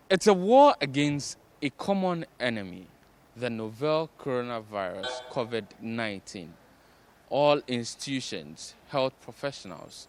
It's a war against a common enemy, the novel coronavirus, COVID-19. All institutions, health professionals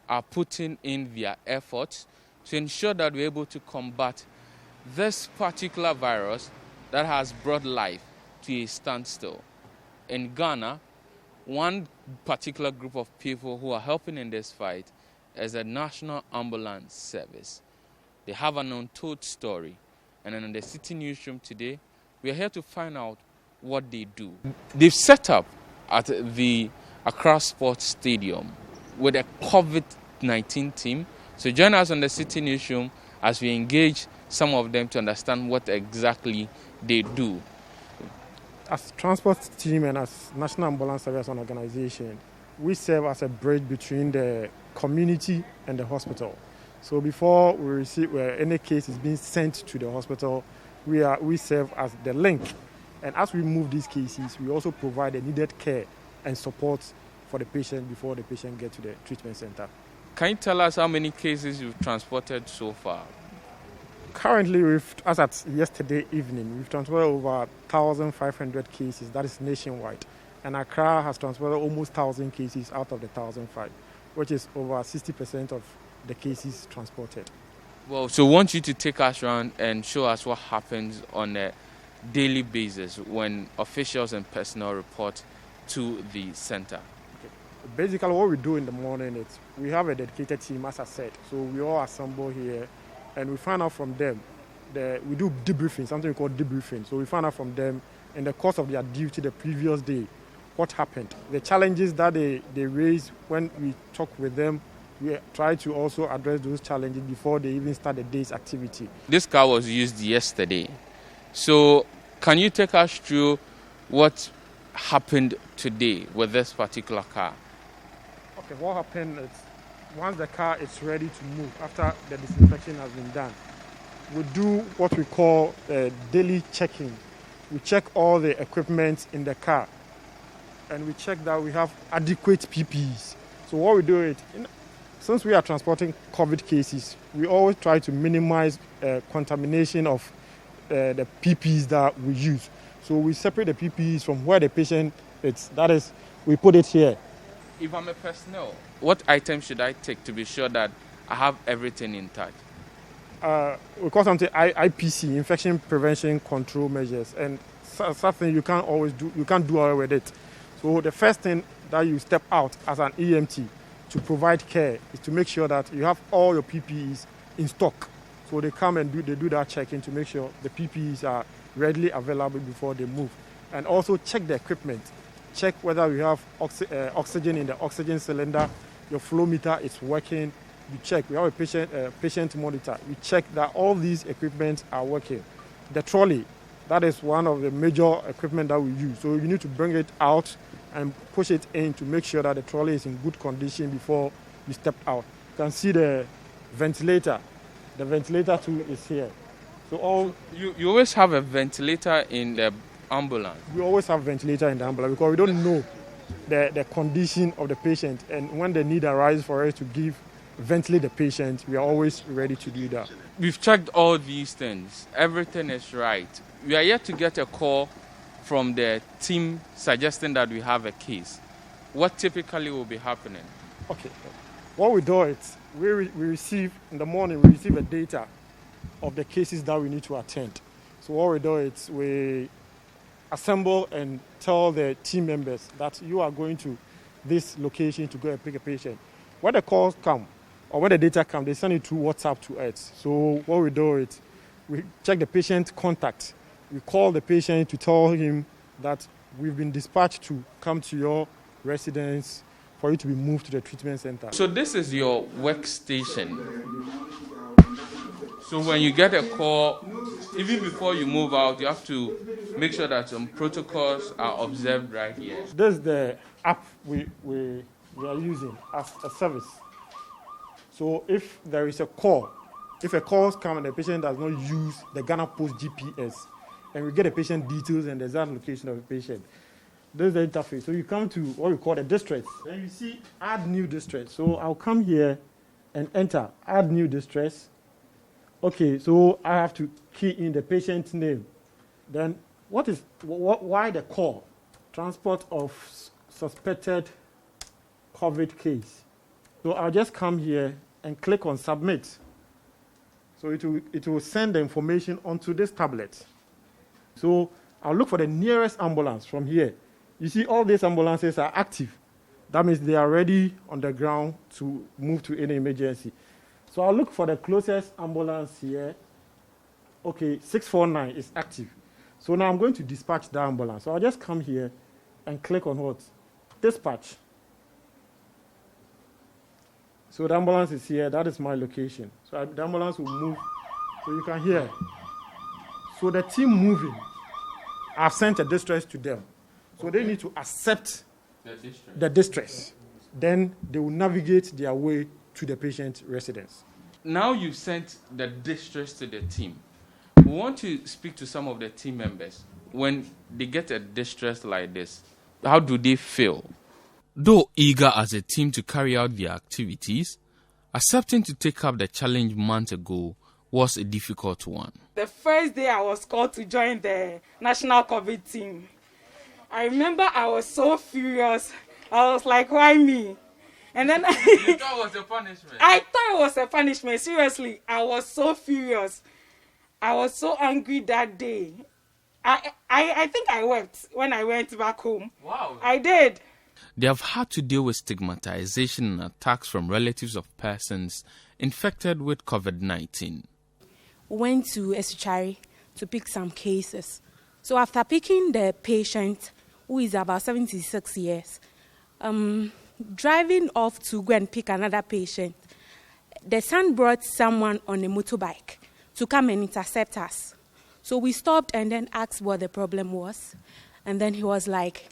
are putting in their efforts to ensure that we're able to combat this particular virus that has brought life to a standstill. In Ghana, one particular group of people who are helping in this fight is the National Ambulance Service. They have an untold story. And in the Citi newsroom today, we are here to find out what they do. They've set up at the Accra Sports Stadium with a COVID-19 team. So join us on the Citi newsroom as we engage some of them to understand what exactly they do. As transport team and as National Ambulance Service and Organization, we serve as a bridge between the community and the hospital. So before we receive any case is being sent to the hospital, we serve as the link. And as we move these cases, we also provide the needed care and support for the patient before the patient gets to the treatment center. Can you tell us how many cases you've transported so far? Currently, as at yesterday evening, we've transported over 1,500 cases. That is nationwide. And Accra has transported almost 1,000 cases out of the 1,005, which is over 60% of the cases transported. Well, so I want you to take us around and show us what happens on a daily basis when officials and personnel report to the center. Okay. Basically, what we do in the morning is we have a dedicated team, as I said. So we all assemble here and we find out from them. We do debriefing, something we call debriefing. So we find out from them in the course of their duty the previous day, what happened, the challenges that they raise when we talk with them. We try to also address those challenges before they even start the day's activity. This car was used yesterday. So can you take us through what happened today with this particular car? Okay, what happened is once the car is ready to move, after the disinfection has been done, we do what we call daily checking. We check all the equipment in the car and we check that we have adequate PPEs. So what we do is, since we are transporting COVID cases, we always try to minimize contamination of the PPEs that we use. So we separate the PPEs from where the patient is. That is, we put it here. If I'm a personnel, what items should I take to be sure that I have everything intact? We call something IPC, infection prevention control measures, and something you can't always do. You can't do away with it. So the first thing that you step out as an EMT to provide care is to make sure that you have all your PPEs in stock. So they come and do that checking to make sure the PPEs are readily available before they move. And also check the equipment. Check whether you have oxygen in the oxygen cylinder, your flow meter is working. You check, we have a patient monitor. We check that all these equipment are working. The trolley, that is one of the major equipment that we use. So you need to bring it out and push it in to make sure that the trolley is in good condition before you step out. You can see the ventilator. The ventilator too is here. So you always have a ventilator in the ambulance. We always have ventilator in the ambulance because we don't know the condition of the patient, and when the need arises for us to ventilate the patient, we are always ready to do that. We've checked all these things. Everything is right. We are yet to get a call from the team suggesting that we have a case. What typically will be happening? Okay. What we do is we receive in the morning, we receive a data of the cases that we need to attend. So what we do is we assemble and tell the team members that you are going to this location to go and pick a patient. When the calls come or when the data come, they send it through WhatsApp to us. So what we do is we check the patient contact. We call the patient to tell him that we've been dispatched to come to your residence for you to be moved to the treatment center. So this is your workstation. So when you get a call, even before you move out, you have to make sure that some protocols are observed right here. This is the app we are using as a service. So if there is a call, if a call comes and the patient does not use the Ghana Post GPS, and we get the patient details and the exact location of the patient, this is the interface. So you come to what we call the district. Then you see add new district. So I'll come here and enter add new district. Okay, so I have to key in the patient's name. Then why the call? Transport of suspected COVID case. So I'll just come here and click on submit. So it will send the information onto this tablet. So I'll look for the nearest ambulance from here. You see all these ambulances are active. That means they are ready on the ground to move to any emergency. So I'll look for the closest ambulance here. Okay, 649 is active. So now I'm going to dispatch the ambulance. So I'll just come here and click on what? Dispatch. So the ambulance is here. That is my location. So the ambulance will move. So you can hear. So the team moving, I've sent a distress to them. So they need to accept the distress. Then they will navigate their way to the patient residence. Now you've sent the distress to the team. We want to speak to some of the team members. When they get a distress like this, how do they feel? Though eager as a team to carry out their activities, accepting to take up the challenge months ago was a difficult one. The first day I was called to join the national COVID team, I remember I was so furious. I was like, why me? And then You thought it was a punishment? I thought it was a punishment. Seriously, I was so furious. I was so angry that day. I think I wept when I went back home. Wow. I did. They have had to deal with stigmatization and attacks from relatives of persons infected with COVID-19. Went to Esuchari to pick some cases. So after picking the patient, who is about 76 years, driving off to go and pick another patient, the son brought someone on a motorbike to come and intercept us. So we stopped and then asked what the problem was. And then he was like,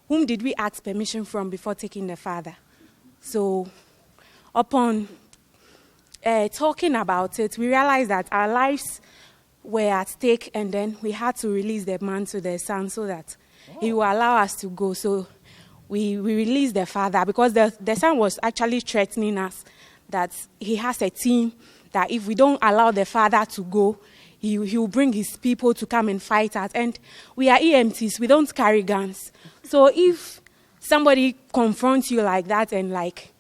whom did we ask permission from before taking the father? So upon talking about it, we realized that our lives were at stake, and then we had to release the man to the son so that he will allow us to go. So we released the father because the son was actually threatening us that he has a team that if we don't allow the father to go, he will bring his people to come and fight us. And we are EMTs, we don't carry guns. So if somebody confronts you like that and like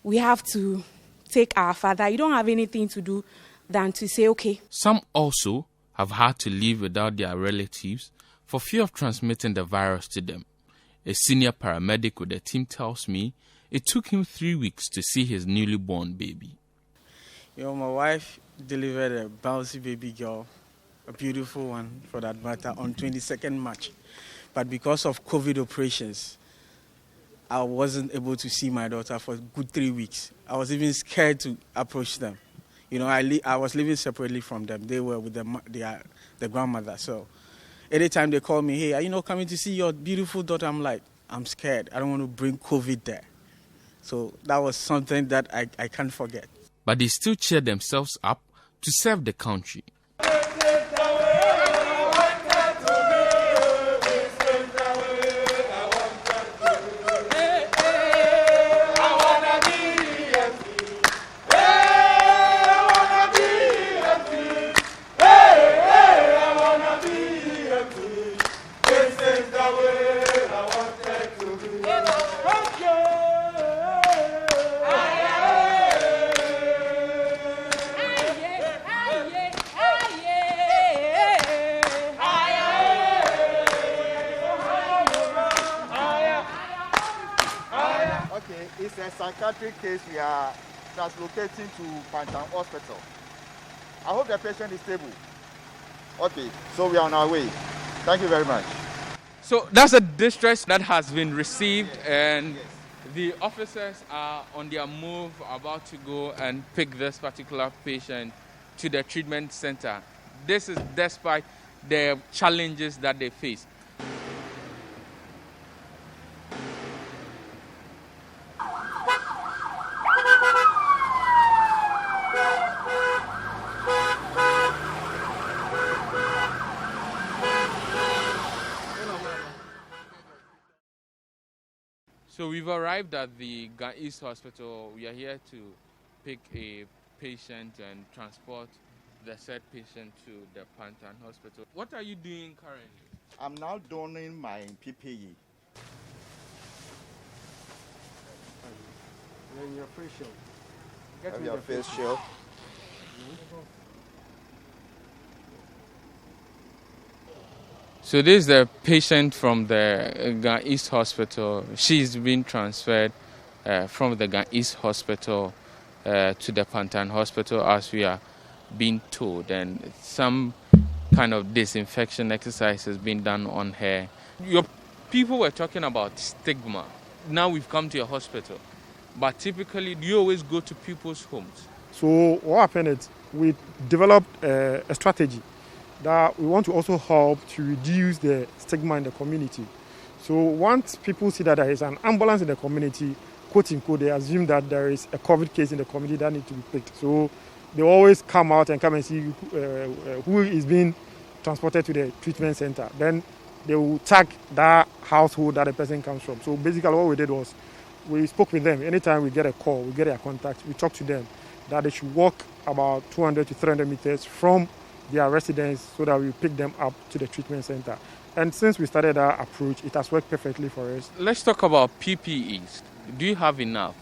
we have to take our father, you don't have anything to do than to say, okay. Some also have had to live without their relatives for fear of transmitting the virus to them. A senior paramedic with the team tells me it took him 3 weeks to see his newly born baby. My wife delivered a bouncy baby girl, a beautiful one for that matter, on 22nd March. But because of COVID operations, I wasn't able to see my daughter for a good 3 weeks. I was even scared to approach them. I was living separately from them. They were with the grandmother. So anytime they call me, hey, are you not coming to see your beautiful daughter? I'm like, I'm scared. I don't want to bring COVID there. So that was something that I can't forget. But they still cheer themselves up to serve the country. It's a psychiatric case we are translocating to Pantan Hospital. I hope the patient is stable. Okay, so we are on our way. Thank you very much. So that's a distress that has been received, and the officers are on their move, about to go and pick this particular patient to the treatment center. This is despite the challenges that they face. So we've arrived at the East Hospital. We are here to pick a patient and transport the said patient to the Pantan Hospital. What are you doing currently? I'm now donning my PPE. Then your face shield. Have your face shield. So this is the patient from the Gan East Hospital. She's been transferred from the Gan East Hospital to the Pantan Hospital, as we are being told, and some kind of disinfection exercise has been done on her. Your people were talking about stigma. Now we've come to your hospital, but typically, do you always go to people's homes? So what happened is we developed a strategy that we want to also help to reduce the stigma in the community. So once people see that there is an ambulance in the community, quote unquote, they assume that there is a COVID case in the community that needs to be picked. So they always come out and come and see who is being transported to the treatment center. Then they will tag that household that the person comes from. So basically what we did was we spoke with them. Anytime we get a call, we get their contact, we talk to them that they should walk about 200 to 300 meters from their residence so that we pick them up to the treatment center. And since we started our approach, it has worked perfectly for us. Let's talk about PPEs. Do you have enough?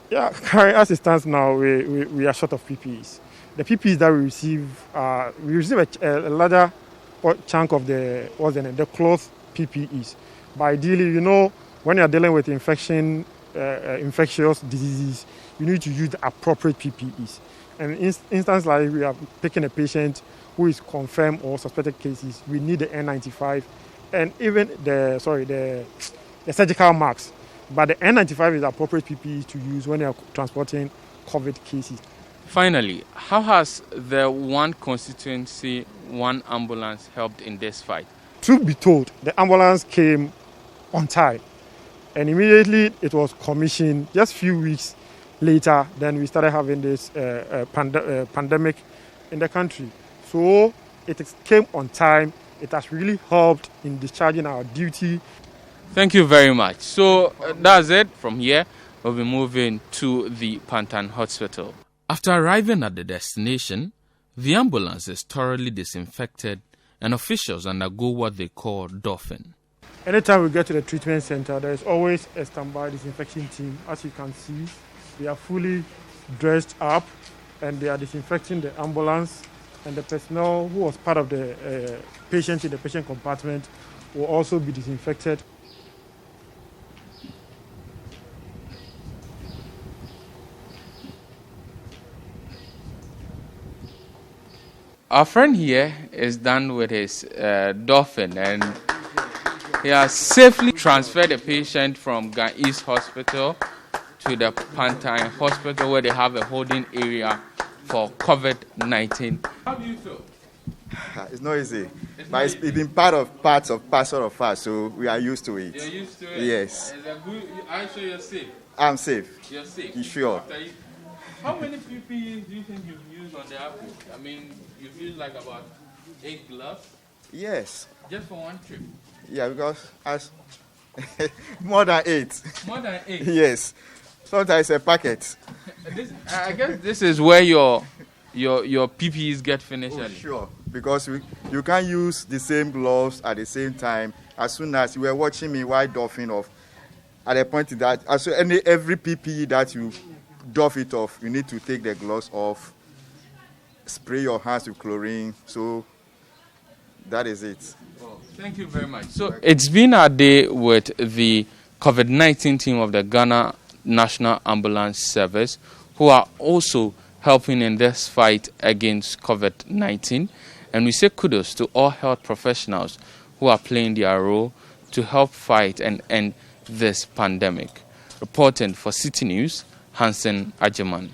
Yeah, as it stands now, we are short of PPEs. The PPEs that we receive a larger chunk of the cloth PPEs. But ideally, when you are dealing with infectious diseases, you need to use the appropriate PPEs. And in instances like we are picking a patient who is confirmed or suspected cases, we need the N95 and even the surgical masks. But the N95 is the appropriate PPE to use when you are transporting COVID cases. Finally, how has the one constituency, one ambulance helped in this fight? Truth be told, the ambulance came on time. And immediately it was commissioned. Just a few weeks later, then we started having this pandemic in the country. So it came on time. It has really helped in discharging our duty. Thank you very much. So that's it. From here, we'll be moving to the Pantan Hospital. After arriving at the destination, the ambulance is thoroughly disinfected and officials undergo what they call doffing. Anytime we get to the treatment center, there is always a standby disinfection team. As you can see, they are fully dressed up and they are disinfecting the ambulance, and the personnel who was part of the patient in the patient compartment will also be disinfected. Our friend here is done with his doffing, and he has safely transferred the patient from Gan East Hospital to the Pantan Hospital, where they have a holding area for COVID-19. How do you feel? It's not easy, but it's been parcel of us, so we are used to it. You're used to it? Yes. Are you sure you're safe? I'm safe. You're safe? You sure? How many PPEs do you think you've used on the average? I mean, you've used like about 8 gloves? Yes. Just for one trip? Yeah, because more than 8. More than 8? Yes. Sometimes a packet. I guess this is where your PPEs get finished. Oh, sure, because you can't use the same gloves at the same time. As soon as you were watching me while doffing off, at the point that every PPE that you doff it off, you need to take the gloves off, spray your hands with chlorine. So that is it. Oh, thank you very much. So it's been a day with the COVID-19 team of the Ghana National Ambulance Service, who are also helping in this fight against COVID-19. And we say kudos to all health professionals who are playing their role to help fight and end this pandemic. Reporting for Citi News, Hansen Ajeman.